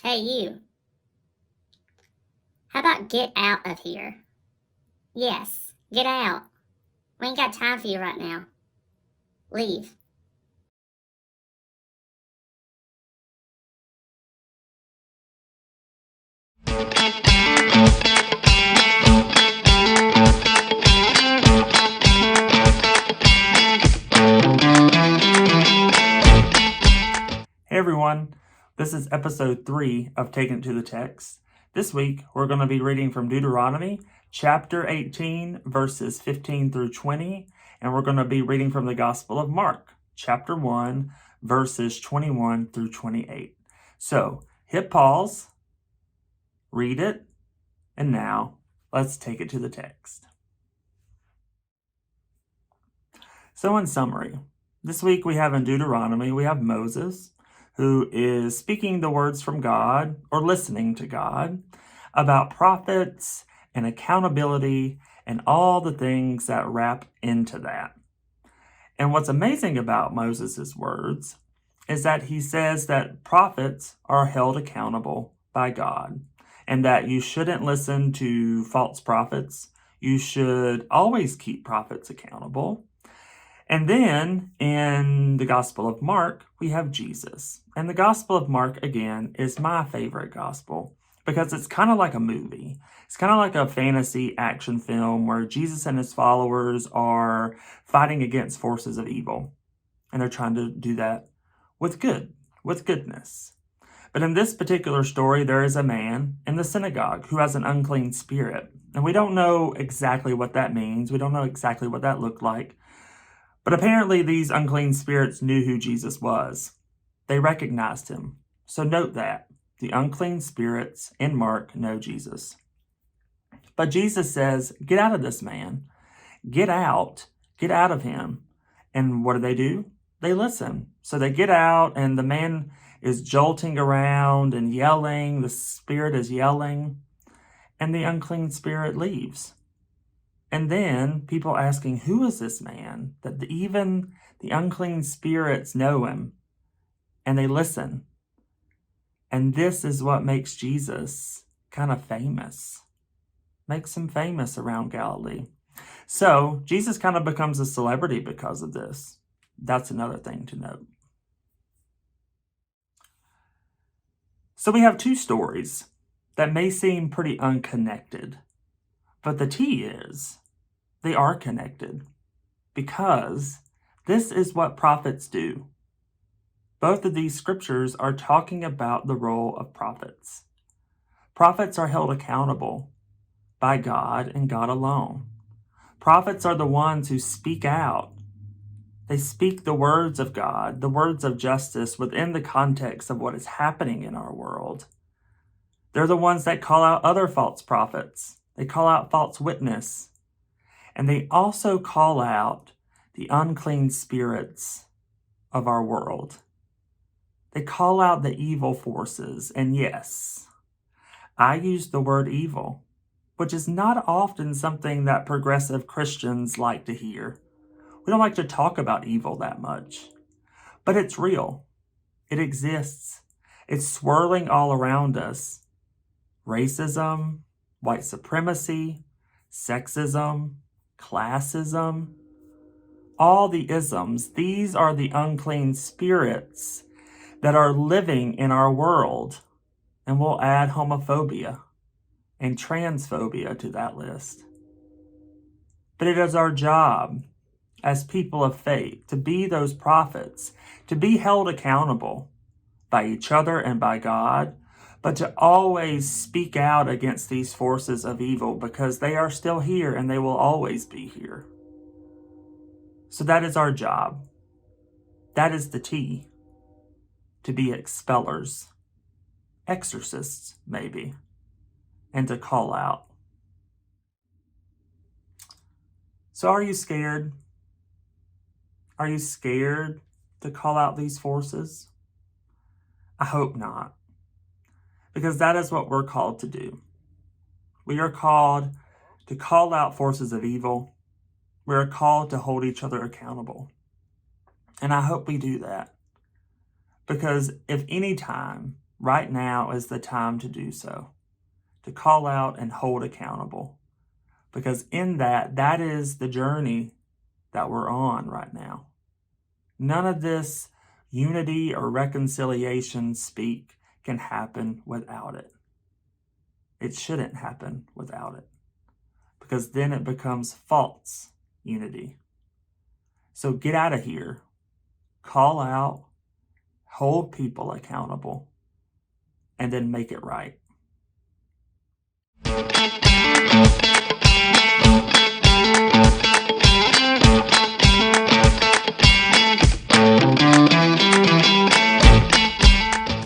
Hey, you. How about get out of here? Yes, get out. We ain't got time for you right now. Leave. Hey everyone, this is episode 3 of Takin to the Text. This week we're going to be reading from Deuteronomy chapter 18 verses 15 through 20, and we're going to be reading from the Gospel of Mark chapter 1 verses 21 through 28. So hit pause, read it, and now let's take it to the text. So in summary, this week we have in Deuteronomy, we have Moses, who is speaking the words from God or listening to God about prophets and accountability and all the things that wrap into that. And what's amazing about Moses' words is that he says that prophets are held accountable by God and that you shouldn't listen to false prophets. You should always keep prophets accountable. And then in the Gospel of Mark, we have Jesus. And the Gospel of Mark, again, is my favorite gospel because it's kind of like a movie. It's kind of like a fantasy action film where Jesus and his followers are fighting against forces of evil. And they're trying to do that with goodness. But in this particular story, there is a man in the synagogue who has an unclean spirit. And we don't know exactly what that means. We don't know exactly what that looked like. But apparently these unclean spirits knew who Jesus was. They recognized him. So note that. The unclean spirits in Mark know Jesus. But Jesus says, get out of this man. Get out of him. And what do? They listen. So they get out and the man is jolting around and yelling. The spirit is yelling. And the unclean spirit leaves. And then people asking, who is this man? That even the unclean spirits know him and they listen. And this is what makes Jesus kind of famous, makes him famous around Galilee. So Jesus kind of becomes a celebrity because of this. That's another thing to note. So we have two stories that may seem pretty unconnected, but the tea is they are connected because this is what prophets do. Both of these scriptures are talking about the role of prophets. Prophets are held accountable by God and God alone. Prophets are the ones who speak out. They speak the words of God, the words of justice within the context of what is happening in our world. They're the ones that call out other false prophets. They call out false witness. And they also call out the unclean spirits of our world. They call out the evil forces. And yes, I use the word evil, which is not often something that progressive Christians like to hear. We don't like to talk about evil that much. But it's real. It exists. It's swirling all around us. Racism, white supremacy, sexism, classism, all the isms, these are the unclean spirits that are living in our world. And we'll add homophobia and transphobia to that list. But it is our job as people of faith to be those prophets, to be held accountable by each other and by God, but to always speak out against these forces of evil because they are still here and they will always be here. So that is our job. That is the tea. To be expellers, exorcists maybe, and to call out. So are you scared? Are you scared to call out these forces? I hope not. Because that is what we're called to do. We are called to call out forces of evil. We are called to hold each other accountable. And I hope we do that. Because if any time right now is the time to do so, to call out and hold accountable. Because in that is the journey that we're on right now. None of this unity or reconciliation speak can happen without it. It shouldn't happen without it, because then it becomes false unity. So get out of here, call out, hold people accountable, and then make it right.